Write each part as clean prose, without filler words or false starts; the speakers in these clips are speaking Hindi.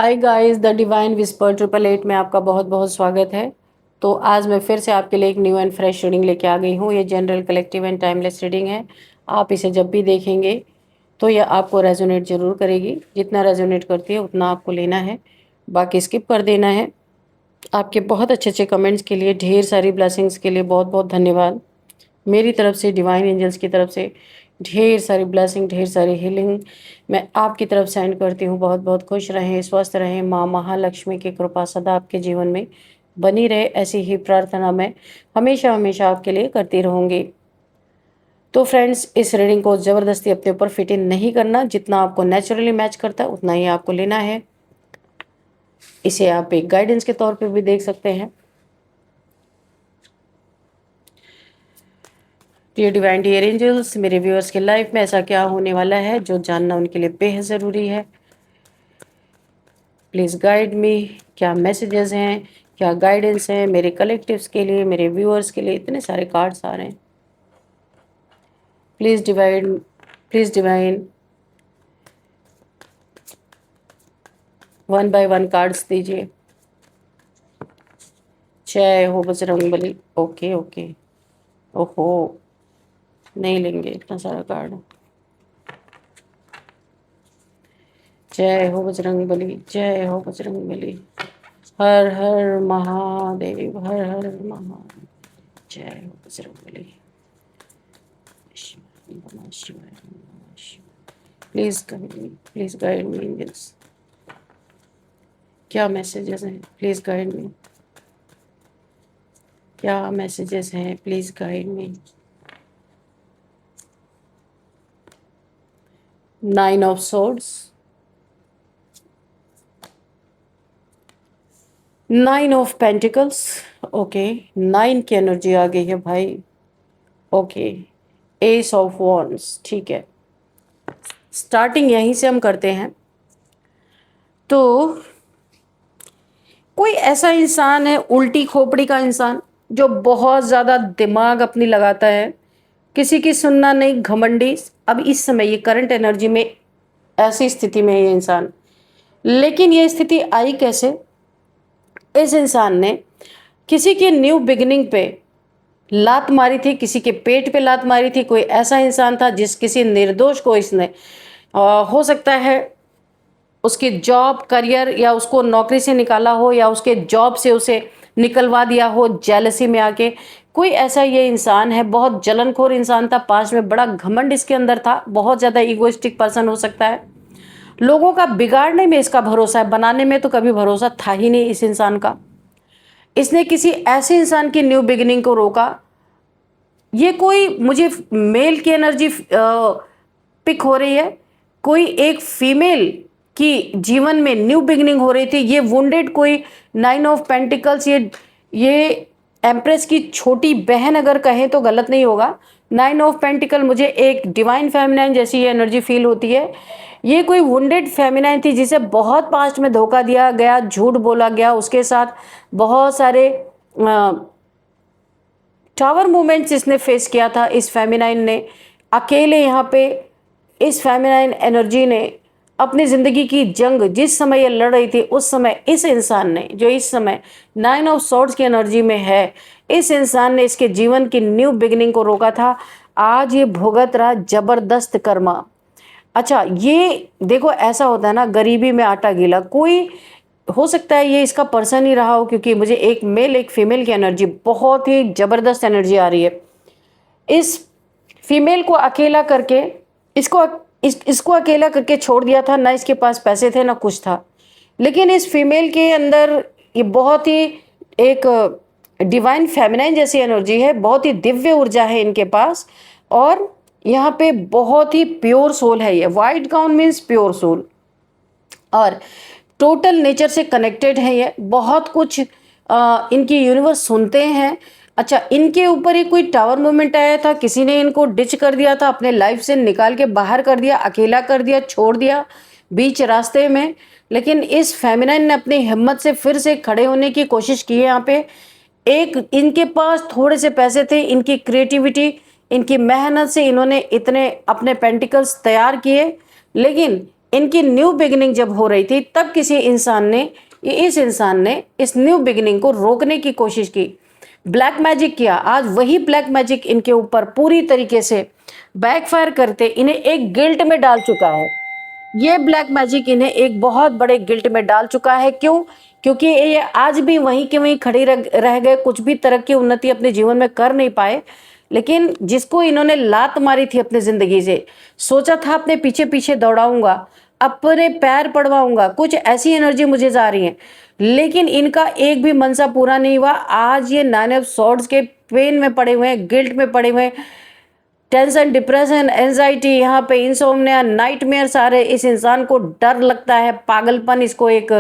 Hi guys, the divine whisper 888 में आपका बहुत बहुत स्वागत है। तो आज मैं फिर से आपके लिए एक न्यू एंड फ्रेश रीडिंग लेके आ गई हूँ। ये general collective and timeless reading है। आप इसे जब भी देखेंगे तो यह आपको रेजोनेट जरूर करेगी। जितना रेजोनेट करती है उतना आपको लेना है, बाकी स्किप कर देना है। आपके बहुत अच्छे अच्छे कमेंट्स के लिए, ढेर सारी ब्लेसिंग्स के लिए बहुत बहुत धन्यवाद। मेरी तरफ से, डिवाइन एंजल्स की तरफ से ढेर सारी ब्लेसिंग, ढेर सारी हीलिंग मैं आपकी तरफ सेंड करती हूँ। बहुत बहुत खुश रहें, स्वस्थ रहें। माँ महालक्ष्मी की कृपा सदा आपके जीवन में बनी रहे, ऐसी ही प्रार्थना मैं हमेशा हमेशा आपके लिए करती रहूँगी। तो फ्रेंड्स, इस रीडिंग को ज़बरदस्ती अपने ऊपर फिट इन नहीं करना। जितना आपको नेचुरली मैच करता है उतना ही आपको लेना है। इसे आप एक गाइडेंस के तौर पे भी देख सकते हैं। डियर डिवाइन, डियर एंजल्स, मेरे व्यूअर्स के लाइफ में ऐसा क्या होने वाला है जो जानना उनके लिए बेहद ज़रूरी है। Please guide me. क्या मैसेजेस हैं, क्या गाइडेंस है मेरे कलेक्टिव्स के लिए, मेरे व्यूअर्स के लिए। इतने सारे कार्ड्स आ रहे हैं। Please divine, please divine, one by one cards दीजिए। जय हो बजरंगबली। Okay okay. ओहो, नहीं लेंगे इतना सारा कार्ड। जय हो बजरंगबली, जय हो बजरंगबली। हर हर महादेव, हर हर महादेव। जय हो बजरंगबली। नमः शिवाय, नमः शिवाय। Please guide me, please guide me angels. क्या मैसेजेस हैं, प्लीज गाइड मी। क्या मैसेजेस हैं, please guide me. 9 of swords, 9 of pentacles. Okay, 9 की एनर्जी आ गई है भाई। Okay, ace of wands. ठीक है, स्टार्टिंग यहीं से हम करते हैं। तो कोई ऐसा इंसान है, उल्टी खोपड़ी का इंसान, जो बहुत ज़्यादा दिमाग अपनी लगाता है, किसी की सुनना नहीं, घमंडी। अब इस समय ये करंट एनर्जी में ऐसी स्थिति में है ये इंसान। लेकिन ये स्थिति आई कैसे? इस इंसान ने किसी की न्यू बिगिनिंग पे लात मारी थी, किसी के पेट पे लात मारी थी। कोई ऐसा इंसान था जिस किसी निर्दोष को इसने हो सकता है उसकी जॉब, करियर, या उसको नौकरी से निकाला हो, या उसके जॉब से उसे निकलवा दिया हो जेलसी में आके। कोई ऐसा ये इंसान है, बहुत जलनखोर इंसान था, पास में बड़ा घमंड इसके अंदर था, बहुत ज़्यादा ईगोइस्टिक पर्सन हो सकता है। लोगों का बिगाड़ने में इसका भरोसा है, बनाने में तो कभी भरोसा था ही नहीं इस इंसान का। इसने किसी ऐसे इंसान की न्यू बिगिनिंग को रोका। ये कोई, मुझे मेल की एनर्जी पिक हो रही है। कोई एक फीमेल की जीवन में न्यू बिगनिंग हो रही थी। ये वुंडेड कोई 9 ऑफ पेंटिकल्स, ये एम्प्रेस की छोटी बहन अगर कहें तो गलत नहीं होगा। 9 ऑफ पेंटिकल मुझे एक डिवाइन फेमिनाइन जैसी ये एनर्जी फील होती है। ये कोई वुंडेड फेमिनाइन थी जिसे बहुत पास्ट में धोखा दिया गया, झूठ बोला गया, उसके साथ बहुत सारे टावर मूवमेंट्स इसने फेस किया था। इस फेमिनाइन ने अकेले यहाँ पे, इस फेमिनाइन एनर्जी ने अपनी ज़िंदगी की जंग जिस समय ये लड़ रही थी, उस समय इस इंसान ने, जो इस समय 9 ऑफ सॉर्ड्स की एनर्जी में है, इस इंसान ने इसके जीवन की न्यू बिगिनिंग को रोका था। आज ये भुगत रहा जबरदस्त कर्मा। अच्छा, ये देखो ऐसा होता है ना, गरीबी में आटा गीला। कोई हो सकता है ये इसका पर्सन ही रहा हो, क्योंकि मुझे एक मेल एक फीमेल की एनर्जी, बहुत ही जबरदस्त एनर्जी आ रही है। इस फीमेल को अकेला करके, इसको अकेला करके छोड़ दिया था। ना इसके पास पैसे थे ना कुछ था, लेकिन इस फीमेल के अंदर ये बहुत ही एक डिवाइन फेमिनाइन जैसी एनर्जी है, बहुत ही दिव्य ऊर्जा है इनके पास। और यहाँ पे बहुत ही प्योर सोल है। ये white gown means pure soul, और टोटल नेचर से कनेक्टेड है। ये बहुत कुछ इनकी यूनिवर्स सुनते हैं। अच्छा, इनके ऊपर ही कोई टावर मूवमेंट आया था, किसी ने इनको डिच कर दिया था, अपने लाइफ से निकाल के बाहर कर दिया, अकेला कर दिया, छोड़ दिया बीच रास्ते में। लेकिन इस फेमिनाइन ने अपनी हिम्मत से फिर से खड़े होने की कोशिश की है। यहाँ पे एक, इनके पास थोड़े से पैसे थे, इनकी क्रिएटिविटी, इनकी मेहनत से इन्होंने इतने अपने पेंटिकल्स तैयार किए। लेकिन इनकी न्यू बिगिनिंग जब हो रही थी तब किसी इंसान ने, इस इंसान ने इस न्यू बिगिनिंग को रोकने की कोशिश की, ब्लैक मैजिक किया। आज वही ब्लैक मैजिक इनके ऊपर पूरी तरीके से बैकफायर करते इन्हें एक गिल्ट में डाल चुका है। ये ब्लैक मैजिक इन्हें एक बहुत बड़े गिल्ट में डाल चुका है। क्यों? क्योंकि ये आज भी वहीं के वहीं खड़े रह गए, कुछ भी तरक्की उन्नति अपने जीवन में कर नहीं पाए। लेकिन जिसको इन्होंने लात मारी थी अपने जिंदगी से, सोचा था अपने पीछे पीछे दौड़ाऊंगा, अपने पैर पड़वाऊंगा, कुछ ऐसी एनर्जी मुझे जा रही है, लेकिन इनका एक भी मनसा पूरा नहीं हुआ। आज ये 9 ऑफ सॉर्ड्स के पेन में पड़े हुए हैं, गिल्ट में पड़े हुए हैं, टेंशन, डिप्रेशन, एंजाइटी, यहाँ पे इंसोम्निया, नाइटमेयर्स आ रहे। इस इंसान को डर लगता है, पागलपन इसको एक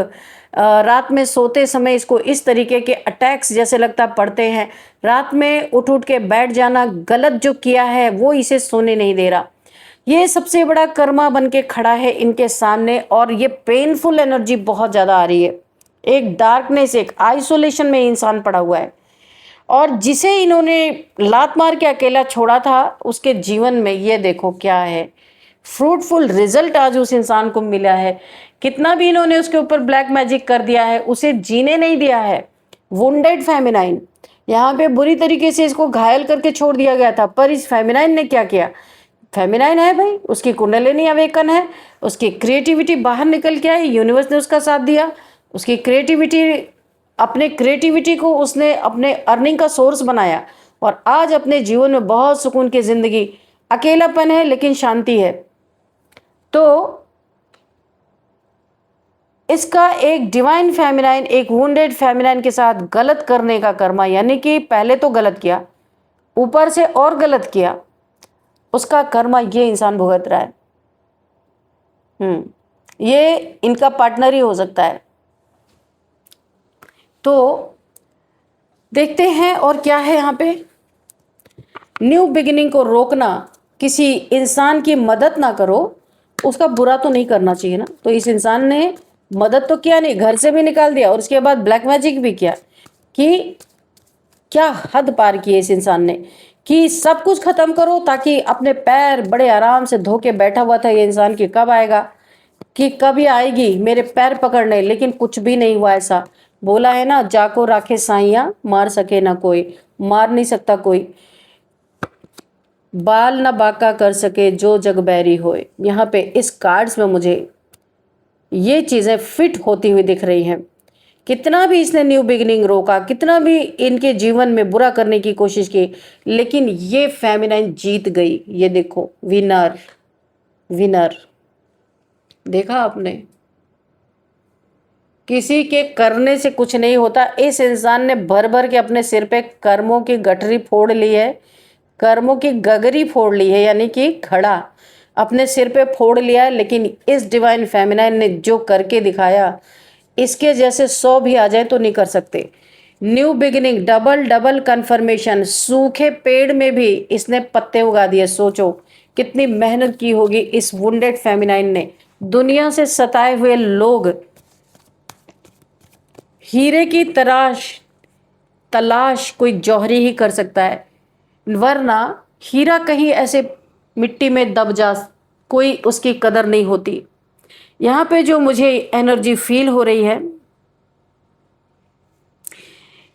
रात में सोते समय इसको इस तरीके के अटैक्स जैसे लगता पड़ते हैं। रात में उठ उठ के बैठ जाना, गलत जो किया है वो इसे सोने नहीं दे रहा। ये सबसे बड़ा कर्मा बन के खड़ा है इनके सामने, और ये पेनफुल एनर्जी बहुत ज़्यादा आ रही है। एक डार्कनेस, एक आइसोलेशन में इंसान पड़ा हुआ है, और जिसे इन्होंने लात मार के अकेला छोड़ा था उसके जीवन में ये देखो क्या है, फ्रूटफुल रिजल्ट आज उस इंसान को मिला है। कितना भी इन्होंने उसके ऊपर ब्लैक मैजिक कर दिया है, उसे जीने नहीं दिया है। वुंडेड फेमिनाइन, यहाँ पे बुरी तरीके से इसको घायल करके छोड़ दिया गया था, पर इस फेमिनाइन ने क्या किया? फेमिनाइन है भाई, उसकी कुंडलिनी अवेकन है, उसकी क्रिएटिविटी बाहर निकल के आई, यूनिवर्स ने उसका साथ दिया। उसकी क्रिएटिविटी, अपने क्रिएटिविटी को उसने अपने अर्निंग का सोर्स बनाया, और आज अपने जीवन में बहुत सुकून की जिंदगी, अकेलापन है लेकिन शांति है। तो इसका एक डिवाइन फेमिनाइन, एक वुंडेड फेमिनाइन के साथ गलत करने का कर्मा, यानी कि पहले तो गलत किया, ऊपर से और गलत किया, उसका कर्मा ये इंसान भुगत रहा है। ये इनका पार्टनर ही हो सकता है। तो देखते हैं और क्या है यहाँ पे। न्यू बिगिनिंग को रोकना, किसी इंसान की मदद ना करो, उसका बुरा तो नहीं करना चाहिए ना। तो इस इंसान ने मदद तो किया नहीं, घर से भी निकाल दिया, और उसके बाद ब्लैक मैजिक भी किया। कि क्या हद पार की है इस इंसान ने, कि सब कुछ खत्म करो ताकि अपने पैर बड़े आराम से धो के बैठा हुआ था ये इंसान, कि कब आएगा, कि कभी आएगी मेरे पैर पकड़ने, लेकिन कुछ भी नहीं हुआ ऐसा। बोला है ना, जाको राखे साइया, मार सके ना कोई, मार नहीं सकता कोई, बाल ना बाका कर सके जो जग बैरी होए। यहाँ पे इस कार्ड्स में मुझे ये चीज़ें फिट होती हुई दिख रही हैं। कितना भी इसने न्यू बिगिनिंग रोका, कितना भी इनके जीवन में बुरा करने की कोशिश की, लेकिन ये फेमिनाइन जीत गई। ये देखो, विनर, विनर, देखा आपने, किसी के करने से कुछ नहीं होता। इस इंसान ने भर भर के अपने सिर पे कर्मों की गठरी फोड़ ली है, कर्मों की गगरी फोड़ ली है, यानी कि घड़ा अपने सिर पे फोड़ लिया है। लेकिन इस डिवाइन फेमिनाइन ने जो करके दिखाया, इसके जैसे 100 भी आ जाए तो नहीं कर सकते। New beginning, double double confirmation, सूखे पेड़ में भी इसने पत्ते उगा दिए। सोचो कितनी मेहनत की होगी इस वुंडेड फेमिनाइन ने। दुनिया से सताए हुए लोग हीरे की तलाश कोई जौहरी ही कर सकता है, वरना हीरा कहीं ऐसे मिट्टी में दब जा, कोई उसकी कदर नहीं होती। यहाँ पे जो मुझे एनर्जी फील हो रही है,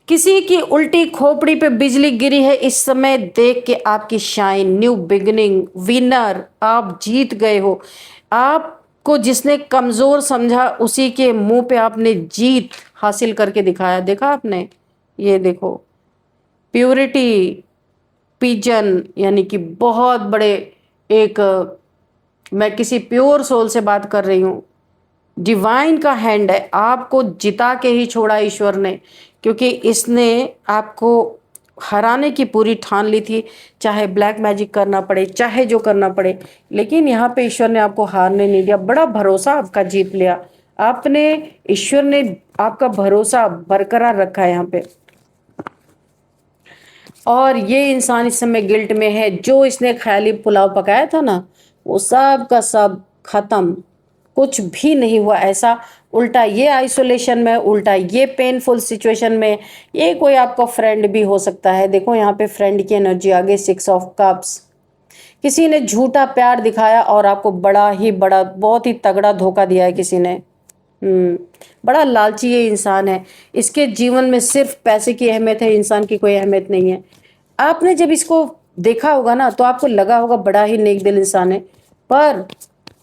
किसी की उल्टी खोपड़ी पे बिजली गिरी है इस समय। देख के आपकी शाइन, न्यू बिगिनिंग, विनर, आप जीत गए हो। आपको जिसने कमजोर समझा उसी के मुंह पे आपने जीत हासिल करके दिखाया। देखा आपने, ये देखो, प्योरिटी पिजन, यानी कि बहुत बड़े एक, मैं किसी प्योर सोल से बात कर रही हूँ। डिवाइन का हैंड है, आपको जिता के ही छोड़ा ईश्वर ने, क्योंकि इसने आपको हराने की पूरी ठान ली थी, चाहे ब्लैक मैजिक करना पड़े, चाहे जो करना पड़े। लेकिन यहाँ पे ईश्वर ने आपको हारने नहीं दिया, बड़ा भरोसा आपका जीत लिया आपने। ईश्वर ने आपका भरोसा बरकरार रखा है यहाँ पे। और ये इंसान इस समय गिल्ट में है। जो इसने ख्याली पुलाव पकाया था ना, वो सब का सब खत्म, कुछ भी नहीं हुआ ऐसा। उल्टा ये आइसोलेशन में, उल्टा ये पेनफुल सिचुएशन में। ये कोई आपका फ्रेंड भी हो सकता है। देखो यहाँ पे फ्रेंड की एनर्जी आ गई, 6 ऑफ कप्स। किसी ने झूठा प्यार दिखाया और आपको बड़ा ही बड़ा बहुत ही तगड़ा धोखा दिया है किसी ने। हम्म, बड़ा लालची ये इंसान है। इसके जीवन में सिर्फ पैसे की अहमियत है, इंसान की कोई अहमियत नहीं है। आपने जब इसको देखा होगा ना तो आपको लगा होगा बड़ा ही नेक दिल इंसान है, पर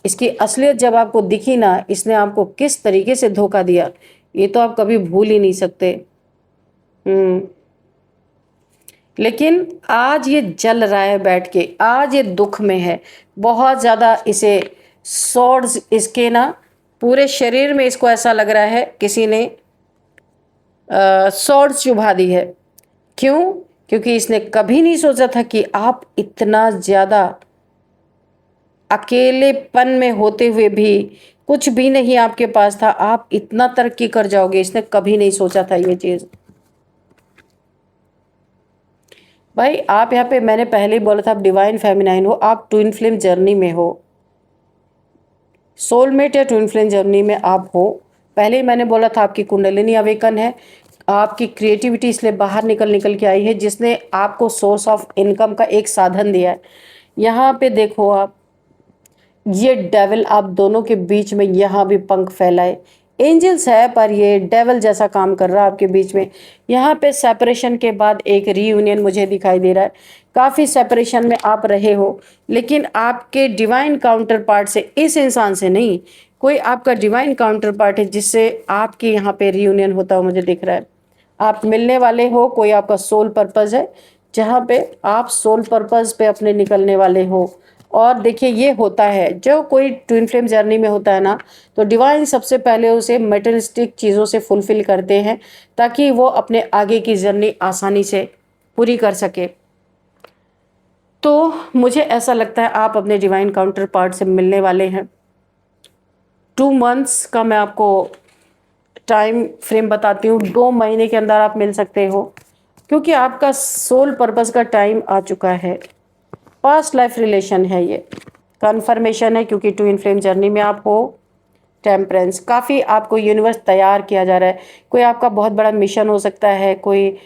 इसकी असलियत जब आपको दिखी ना, इसने आपको किस तरीके से धोखा दिया, ये तो आप कभी भूल ही नहीं सकते। हम्म, लेकिन आज ये जल रहा है बैठ के, आज ये दुख में है बहुत ज़्यादा। इसे सॉर्ड्स इसके ना पूरे शरीर में इसको ऐसा लग रहा है किसी ने सॉर्ड्स चुभा दी है। क्यों? क्योंकि इसने कभी नहीं सोचा था कि आप इतना ज़्यादा अकेलेपन में होते हुए भी, कुछ भी नहीं आपके पास था, आप इतना तरक्की कर जाओगे, इसने कभी नहीं सोचा था ये चीज़। भाई आप यहाँ पे, मैंने पहले ही बोला था, आप डिवाइन फेमिनाइन हो, आप ट्विन फ्लेम जर्नी में हो, सोलमेट या ट्विन फ्लेम जर्नी में आप हो। पहले ही मैंने बोला था आपकी कुंडलिनी अवेकन है, आपकी क्रिएटिविटी इसलिए बाहर निकल निकल के आई है, जिसने आपको सोर्स ऑफ इनकम का एक साधन दिया है। यहाँ पे देखो आप, ये डेविल आप दोनों के बीच में यहाँ भी पंख फैलाए, एंजल्स है पर ये डेविल जैसा काम कर रहा है आपके बीच में। यहाँ पे सेपरेशन के बाद एक रीयूनियन मुझे दिखाई दे रहा है। काफ़ी सेपरेशन में आप रहे हो, लेकिन आपके डिवाइन काउंटर पार्ट से, इस इंसान से नहीं, कोई आपका डिवाइन काउंटर पार्ट है जिससे आपके यहाँ पे रीयूनियन होता हुआ मुझे दिख रहा है। आप मिलने वाले हो, कोई आपका सोल पर्पज़ है जहाँ पे आप सोल पर्पज़ पे अपने निकलने वाले हो। और देखिए ये होता है, जो कोई ट्विन फ्लेम जर्नी में होता है ना, तो डिवाइन सबसे पहले उसे मटेरियलिस्टिक चीज़ों से फुलफिल करते हैं ताकि वो अपने आगे की जर्नी आसानी से पूरी कर सके। तो मुझे ऐसा लगता है आप अपने डिवाइन काउंटर पार्ट से मिलने वाले हैं। 2 मंथ्स का मैं आपको टाइम फ्रेम बताती हूँ, 2 महीने के अंदर आप मिल सकते हो, क्योंकि आपका सोल पर्पज़ का टाइम आ चुका है। पास्ट लाइफ रिलेशन है, ये कन्फर्मेशन है, क्योंकि ट्विन फ्लेम जर्नी में आप हो। टेम्परेंस, काफ़ी आपको यूनिवर्स तैयार किया जा रहा है। कोई आपका बहुत बड़ा मिशन हो सकता है, कोई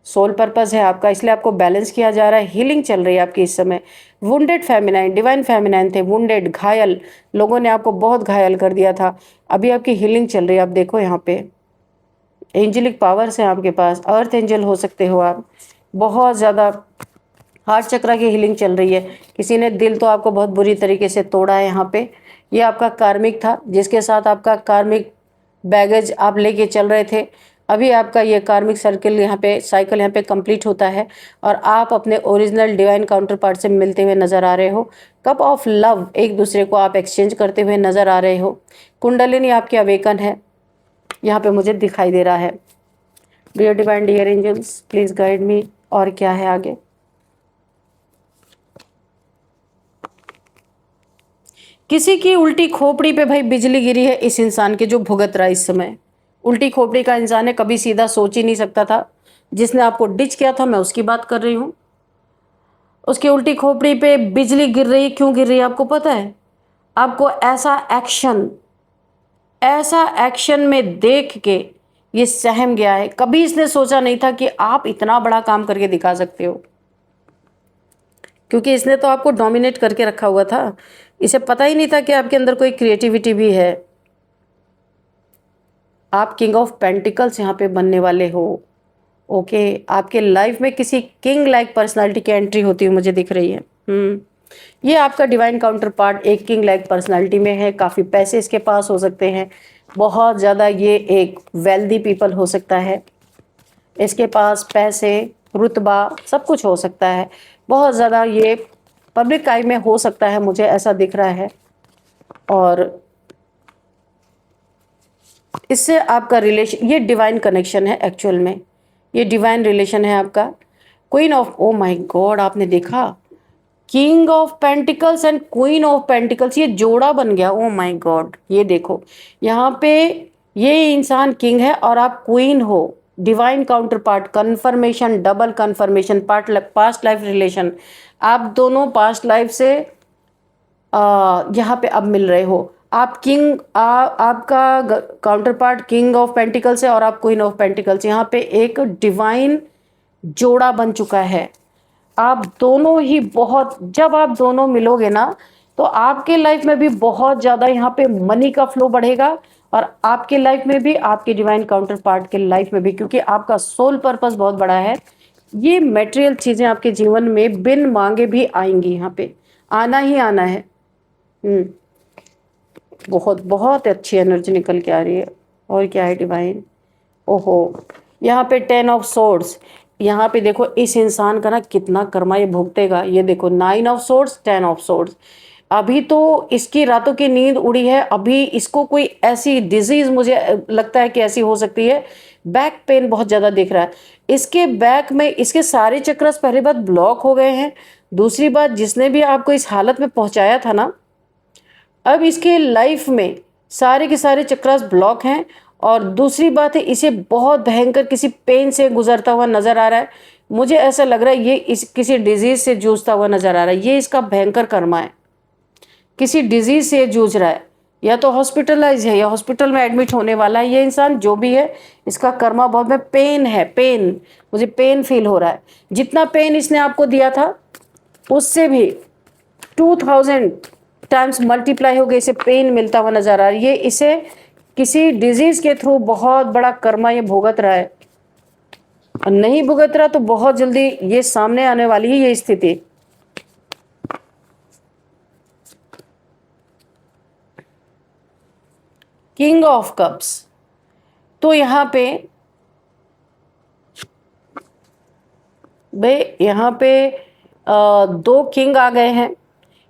सोल पर्पज़ है आपका, इसलिए आपको बैलेंस किया जा रहा है। हीलिंग चल रही है आपकी इस समय। वुंडेड फेमिनाइन, डिवाइन फेमिनाइन थे, वुंडेड, घायल, लोगों ने आपको बहुत घायल कर दिया था, अभी आपकी हीलिंग चल रही है। आप देखो यहाँ पे एंजेलिक पावर्स हैं आपके पास, अर्थ एंजल हो सकते हो आप। बहुत ज़्यादा हार्ट चक्र की हीलिंग चल रही है। किसी ने दिल तो आपको बहुत बुरी तरीके से तोड़ा है यहाँ पे। ये आपका कार्मिक था जिसके साथ आपका कार्मिक बैगेज आप लेके चल रहे थे। अभी आपका ये कार्मिक सर्कल यहाँ पे, साइकिल यहाँ पे कंप्लीट होता है और आप अपने ओरिजिनल डिवाइन काउंटर पार्ट से मिलते हुए नज़र आ रहे हो। कप ऑफ लव, एक दूसरे को आप एक्सचेंज करते हुए नज़र आ रहे हो। कुंडलिनी आपकी अवेकन है, यहाँ पे मुझे दिखाई दे रहा है। Dear divine, dear angels, please guide me. और क्या है आगे? किसी की उल्टी खोपड़ी पे भाई बिजली गिरी है इस इंसान के, जो भुगत रहा है इस समय। उल्टी खोपड़ी का इंसान है, कभी सीधा सोच ही नहीं सकता था। जिसने आपको डिच किया था, मैं उसकी बात कर रही हूँ। उसकी उल्टी खोपड़ी पे बिजली गिर रही है। क्यों गिर रही है आपको पता है? आपको ऐसा एक्शन में देख के ये सहम गया है। कभी इसने सोचा नहीं था कि आप इतना बड़ा काम करके दिखा सकते हो, क्योंकि इसने तो आपको डोमिनेट करके रखा हुआ था। इसे पता ही नहीं था कि आपके अंदर कोई क्रिएटिविटी भी है। आप किंग ऑफ पेंटिकल्स यहाँ पे बनने वाले हो। ओके, आपके लाइफ में किसी किंग लाइक पर्सनालिटी की एंट्री होती हुई मुझे दिख रही है। ये आपका डिवाइन काउंटर पार्ट एक किंग लाइक पर्सनालिटी में है। काफ़ी पैसे इसके पास हो सकते हैं, बहुत ज़्यादा। ये एक वेल्दी पीपल हो सकता है, इसके पास पैसे, रुतबा, सब कुछ हो सकता है। बहुत ज़्यादा ये पब्लिक आई में हो सकता है, मुझे ऐसा दिख रहा है। और इससे आपका रिलेशन, ये डिवाइन कनेक्शन है एक्चुअल में, ये डिवाइन रिलेशन है आपका। Queen of, oh my God, आपने देखा king of pentacles and queen of pentacles, ये जोड़ा बन गया। ओ माय गॉड, ये देखो यहाँ पे ये इंसान किंग है और आप क्वीन हो। Divine counter part, confirmation, double confirmation, past life relation. आप दोनों पास्ट लाइफ से यहाँ पे अब मिल रहे हो। आप किंग, आपका counter part king of pentacles है और आप क्वीन ऑफ पेंटिकल्स। यहाँ पे एक डिवाइन जोड़ा बन चुका है। आप दोनों ही बहुत, जब आप दोनों मिलोगे ना तो आपके लाइफ में भी बहुत ज़्यादा यहाँ पे मनी का फ्लो बढ़ेगा, और आपके लाइफ में भी, आपके डिवाइन काउंटर पार्ट के लाइफ में भी, क्योंकि आपका सोल पर्पस बहुत बड़ा है। ये मटेरियल चीज़ें आपके जीवन में बिन मांगे भी आएंगी, यहाँ पे आना ही आना है। बहुत बहुत अच्छी एनर्जी निकल के आ रही है। और क्या है डिवाइन? ओहो, यहाँ पे 10 ऑफ सोर्ड्स। यहाँ पे देखो इस इंसान का ना कितना कर्मा ये भुगतेगा। ये देखो 9 ऑफ सोर्ड्स, 10 ऑफ सोर्ड्स। अभी तो इसकी रातों की नींद उड़ी है। अभी इसको कोई ऐसी डिजीज, मुझे लगता है कि ऐसी हो सकती है, बैक पेन बहुत ज़्यादा दिख रहा है इसके बैक में। इसके सारे चक्रस पहली बात ब्लॉक हो गए हैं। दूसरी बात, जिसने भी आपको इस हालत में पहुंचाया था ना, अब इसके लाइफ में सारे के सारे चक्रस ब्लॉक हैं। और दूसरी बात है, इसे बहुत भयंकर किसी पेन से गुजरता हुआ नजर आ रहा है। मुझे ऐसा लग रहा है ये इस किसी डिजीज से जूझता हुआ नजर आ रहा है। ये इसका भयंकर कर्मा है, किसी डिजीज से जूझ रहा है, या तो हॉस्पिटलाइज है या हॉस्पिटल में एडमिट होने वाला है। ये इंसान जो भी है, इसका कर्मा बहुत में पेन है। पेन, मुझे पेन फील हो रहा है। जितना पेन इसने आपको दिया था उससे भी 2000 टाइम्स मल्टीप्लाई हो गए इसे पेन मिलता हुआ नजर आ रहा है। ये इसे किसी डिजीज के थ्रू बहुत बड़ा कर्मा ये भुगत रहा है, और नहीं भुगत रहा तो बहुत जल्दी ये सामने आने वाली है ये स्थिति। किंग ऑफ कप्स, तो यहाँ पे भाई यहाँ पे दो किंग आ गए हैं।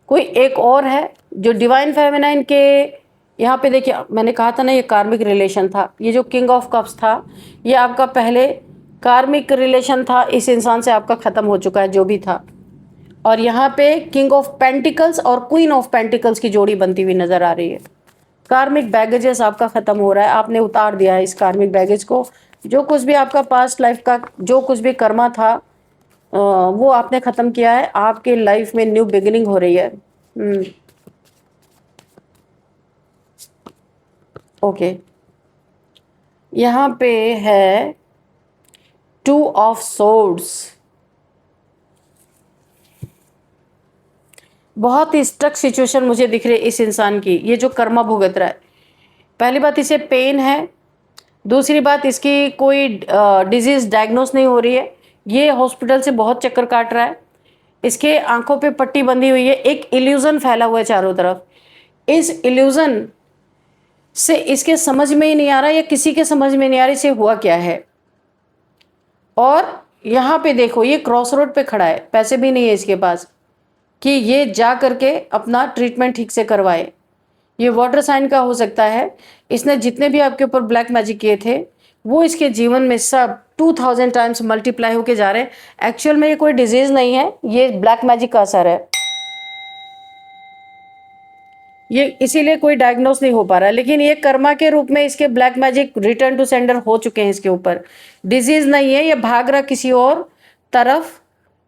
कोई एक और है जो डिवाइन फेमिनाइन के, यहाँ पे देखिए मैंने कहा था ना ये कार्मिक रिलेशन था। ये जो किंग ऑफ कप्स था ये आपका पहले कार्मिक रिलेशन था, इस इंसान से आपका ख़त्म हो चुका है जो भी था। और यहाँ पे किंग ऑफ पेंटिकल्स और क्वीन ऑफ पेंटिकल्स की जोड़ी बनती हुई नज़र आ रही है। कार्मिक बैगेजेस आपका ख़त्म हो रहा है, आपने उतार दिया है इस कार्मिक बैगेज को। जो कुछ भी आपका पास्ट लाइफ का जो कुछ भी कर्मा था वो आपने ख़त्म किया है। आपके लाइफ में न्यू बिगिनिंग हो रही है। ओके, यहाँ पे है 2 ऑफ सोर्ड्स। बहुत ही स्ट्रक सिचुएशन मुझे दिख रही है इस इंसान की, ये जो कर्मा भुगत रहा है। पहली बात, इसे पेन है। दूसरी बात, इसकी कोई डिजीज डायग्नोस नहीं हो रही है। ये हॉस्पिटल से बहुत चक्कर काट रहा है। इसके आंखों पे पट्टी बंधी हुई है। एक इल्यूजन फैला हुआ है चारों तरफ। इस इल्यूजन से इसके समझ में ही नहीं आ रहा, या किसी के समझ में नहीं आ रहा इसे हुआ क्या है। और यहाँ पे देखो ये क्रॉस रोड पे खड़ा है, पैसे भी नहीं है इसके पास कि ये जा करके अपना ट्रीटमेंट ठीक से करवाए। ये वाटर साइन का हो सकता है। इसने जितने भी आपके ऊपर ब्लैक मैजिक किए थे वो इसके जीवन में सब 2000 टाइम्स मल्टीप्लाई होके जा रहे हैं। एक्चुअल में ये कोई डिजीज नहीं है, ये ब्लैक मैजिक का असर है। ये इसीलिए कोई डायग्नोस नहीं हो पा रहा है, लेकिन ये कर्मा के रूप में इसके black magic return to sender हो चुके हैं इसके ऊपर। डिजीज नहीं है, ये भाग रहा किसी और तरफ,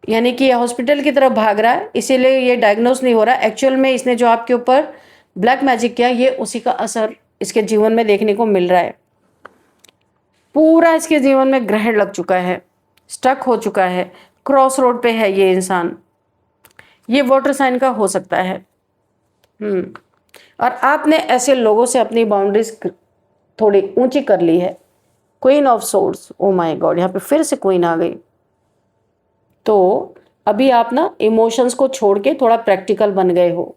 यानी कि ये हॉस्पिटल की तरफ भाग रहा है, इसीलिए ये डायग्नोस नहीं हो रहा। एक्चुअल में इसने जो आपके ऊपर ब्लैक मैजिक किया ये उसी का असर इसके जीवन में देखने को मिल रहा है। पूरा इसके जीवन में ग्रहण लग चुका है, स्टक हो चुका है, क्रॉस रोड पे है ये इंसान। ये वाटर साइन का हो सकता है। और आपने ऐसे लोगों से अपनी बाउंड्रीज थोड़ी ऊंची कर ली है। Queen of swords, oh my God, यहाँ पे फिर से क्वीन आ गई। तो अभी आप ना इमोशंस को छोड़ के थोड़ा प्रैक्टिकल बन गए हो।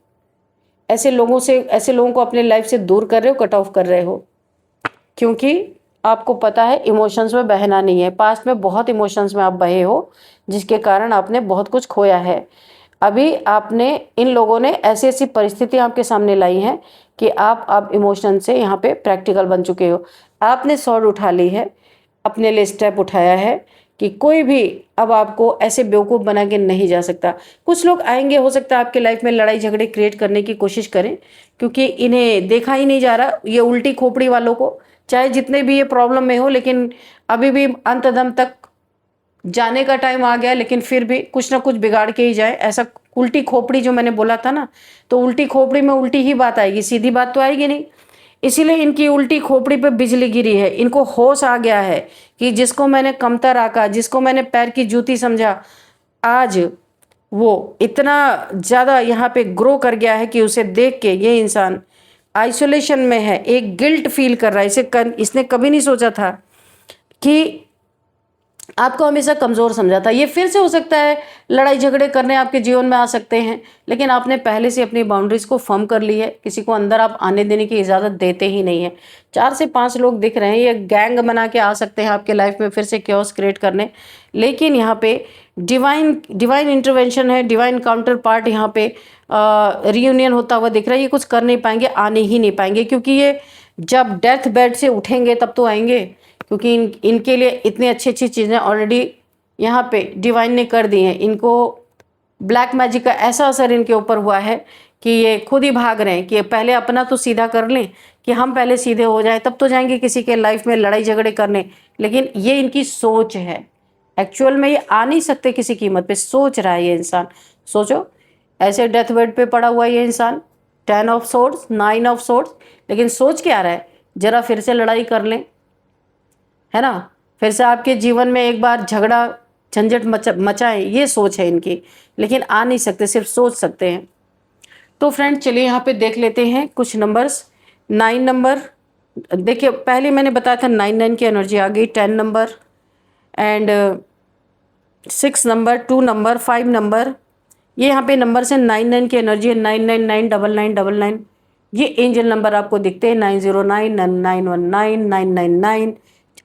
ऐसे लोगों को अपने लाइफ से दूर कर रहे हो, कट ऑफ कर रहे हो, क्योंकि आपको पता है इमोशंस में बहना नहीं है। पास्ट में बहुत इमोशंस में आप बहे हो, जिसके कारण आपने बहुत कुछ खोया है। अभी आपने, इन लोगों ने ऐसी ऐसी परिस्थिति आपके सामने लाई हैं कि आप अब इमोशन से यहाँ पे प्रैक्टिकल बन चुके हो। आपने सॉर्ड उठा ली है, अपने लिए स्टेप उठाया है कि कोई भी अब आपको ऐसे बेवकूफ़ बना के नहीं जा सकता। कुछ लोग आएंगे, हो सकता है आपके लाइफ में लड़ाई झगड़े क्रिएट करने की कोशिश करें, क्योंकि इन्हें देखा ही नहीं जा रहा ये उल्टी खोपड़ी वालों को, चाहे जितने भी ये प्रॉब्लम में हो, लेकिन अभी भी अंतदम तक जाने का टाइम आ गया, लेकिन फिर भी कुछ ना कुछ बिगाड़ के ही जाए। ऐसा उल्टी खोपड़ी जो मैंने बोला था ना, तो उल्टी खोपड़ी में उल्टी ही बात आएगी, सीधी बात तो आएगी नहीं। इसीलिए इनकी उल्टी खोपड़ी पे बिजली गिरी है। इनको होश आ गया है कि जिसको मैंने कमतर आका, जिसको मैंने पैर की जूती समझा, आज वो इतना ज़्यादा यहाँ पे ग्रो कर गया है कि उसे देख के ये इंसान आइसोलेशन में है, एक गिल्ट फील कर रहा है। इसने कभी नहीं सोचा था कि आपको हमेशा कमज़ोर समझा था। ये फिर से हो सकता है लड़ाई झगड़े करने आपके जीवन में आ सकते हैं, लेकिन आपने पहले से अपनी बाउंड्रीज़ को फर्म कर ली है। किसी को अंदर आप आने देने की इजाज़त देते ही नहीं है। 4 से 5 लोग दिख रहे हैं, ये गैंग बना के आ सकते हैं आपके लाइफ में फिर से क्योस क्रिएट करने, लेकिन यहाँ पे डिवाइन इंटरवेंशन है, डिवाइन काउंटर पार्ट यहाँ पे रियूनियन होता हुआ दिख रहा है। ये कुछ कर नहीं पाएंगे, आने ही नहीं पाएंगे, क्योंकि ये जब डेथ बेड से उठेंगे तब तो आएंगे, क्योंकि इनके लिए इतनी अच्छी अच्छी चीज़ें ऑलरेडी यहाँ पे डिवाइन ने कर दी हैं। इनको ब्लैक मैजिक का ऐसा असर इनके ऊपर हुआ है कि ये खुद ही भाग रहे हैं कि पहले अपना तो सीधा कर लें, कि हम पहले सीधे हो जाएं, तब तो जाएंगे किसी के लाइफ में लड़ाई झगड़े करने। लेकिन ये इनकी सोच है, एक्चुअल में ये आ नहीं सकते किसी कीमत पे। सोच रहा है ये इंसान। सोचो, ऐसे डेथ बेड पे पड़ा हुआ ये इंसान, 10 ऑफ सोर्ड्स, 9 ऑफ सोर्ड्स, लेकिन सोच क्या रहा है, जरा फिर से लड़ाई कर लें, है ना, फिर से आपके जीवन में एक बार झगड़ा झंझट मचाएं, ये सोच है इनकी। लेकिन आ नहीं सकते, सिर्फ सोच सकते हैं। तो फ्रेंड चलिए यहाँ पे देख लेते हैं कुछ नंबर्स। 9 नंबर, देखिए पहले मैंने बताया था 9 की एनर्जी आ गई। 10 number and 6 number, 2 number, 5 number, ये यहाँ पे नंबर से 9 की एनर्जी है। 999, 9999, ये एंजल नंबर आपको दिखते हैं। 909, 919, 999।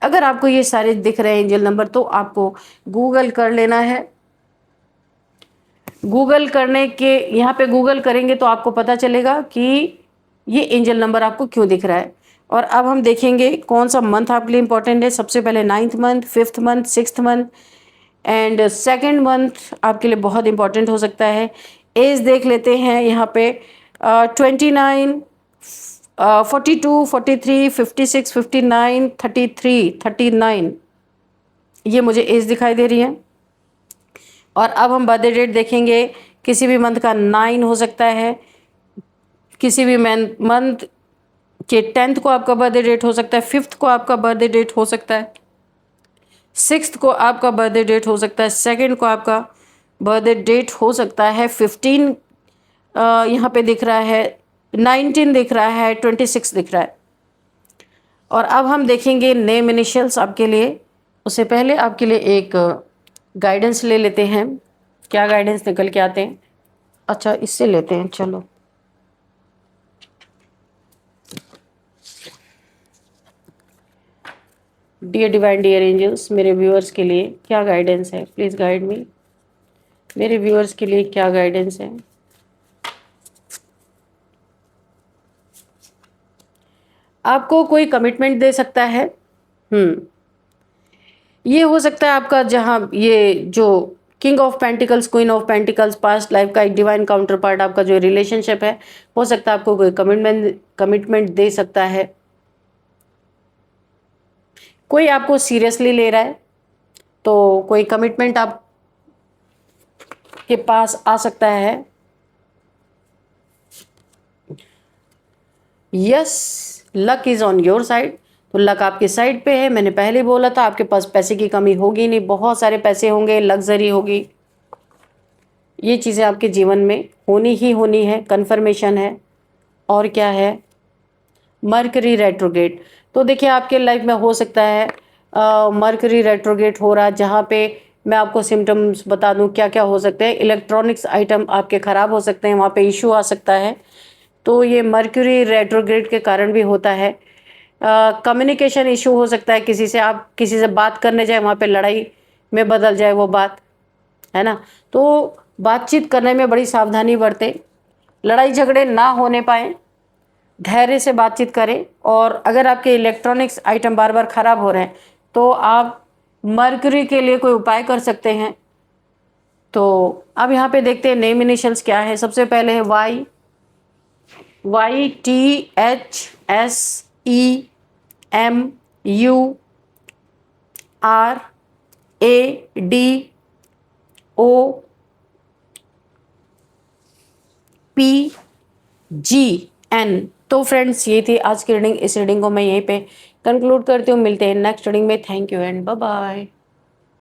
अगर आपको ये सारे दिख रहे हैं एंजल नंबर, तो आपको गूगल कर लेना है। गूगल करने के, यहाँ पे गूगल करेंगे तो आपको पता चलेगा कि ये एंजल नंबर आपको क्यों दिख रहा है। और अब हम देखेंगे कौन सा मंथ आपके लिए इंपॉर्टेंट है। सबसे पहले 9th month, 5th month, 6th month and 2nd month आपके लिए बहुत इंपॉर्टेंट हो सकता है। एज देख लेते हैं यहाँ पे 29, 42, 43, 56, 59, 33, 39, ये मुझे एज दिखाई दे रही है। और अब हम बर्थडे डेट देखेंगे। किसी भी मंथ का 9 हो सकता है, किसी भी मंथ के 10th को आपका बर्थडे डेट हो सकता है, 5th को आपका बर्थडे डेट हो सकता है, 6th को आपका बर्थडे डेट हो सकता है, 2nd को आपका बर्थडे डेट हो सकता है, 15 यहाँ पे दिख रहा है, 19 दिख रहा है, 26 दिख रहा है। और अब हम देखेंगे नेम इनिशियल्स आपके लिए। उससे पहले आपके लिए एक गाइडेंस ले लेते हैं, क्या गाइडेंस निकल के आते हैं। अच्छा, इससे लेते हैं, चलो। डियर डिवाइन, डियर एंजल्स, मेरे व्यूअर्स के लिए क्या गाइडेंस है, प्लीज़ गाइड मी। मेरे व्यूअर्स के लिए क्या गाइडेंस है। आपको कोई कमिटमेंट दे सकता है। ये हो सकता है आपका, जहाँ ये जो king of pentacles, queen of pentacles, past life का एक डिवाइन काउंटर पार्ट आपका जो रिलेशनशिप है, हो सकता है आपको कोई कमिटमेंट दे सकता है। कोई आपको सीरियसली ले रहा है, तो कोई कमिटमेंट आप के पास आ सकता है। Yes, luck is on your side. तो लक आपके साइड पे है। मैंने पहले बोला था आपके पास पैसे की कमी होगी नहीं, बहुत सारे पैसे होंगे, लग्जरी होगी, ये चीज़ें आपके जीवन में होनी ही होनी है, कन्फर्मेशन है। और क्या है, मरकरी रेट्रोगेट। तो देखिए आपके लाइफ में हो सकता है मरकरी रेट्रोगेट हो रहा है, जहाँ पे मैं आपको सिम्टम्स बता दूं क्या क्या हो सकते हैं। इलेक्ट्रॉनिक्स आइटम आपके ख़राब हो सकते हैं, वहाँ पे इशू आ सकता है। तो ये मरकरी रेट्रोग्रेड के कारण भी होता है। कम्युनिकेशन इशू हो सकता है, किसी से आप किसी से बात करने जाए, वहाँ पे लड़ाई में बदल जाए वो बात, है ना। तो बातचीत करने में बड़ी सावधानी बरतें, लड़ाई झगड़े ना होने पाए, धैर्य से बातचीत करें। और अगर आपके इलेक्ट्रॉनिक्स आइटम बार बार ख़राब हो रहे हैं, तो आप मरकरी के लिए कोई उपाय कर सकते हैं। तो अब यहाँ पे देखते हैं नेम इनिशियल्स क्या है। सबसे पहले है वाई, YTHSEMURADOPGN। तो फ्रेंड्स, ये थी आज की रीडिंग। इस रीडिंग को मैं यहीं पे कंक्लूड करती हूँ। मिलते हैं नेक्स्ट रीडिंग में। Thank you and bye bye.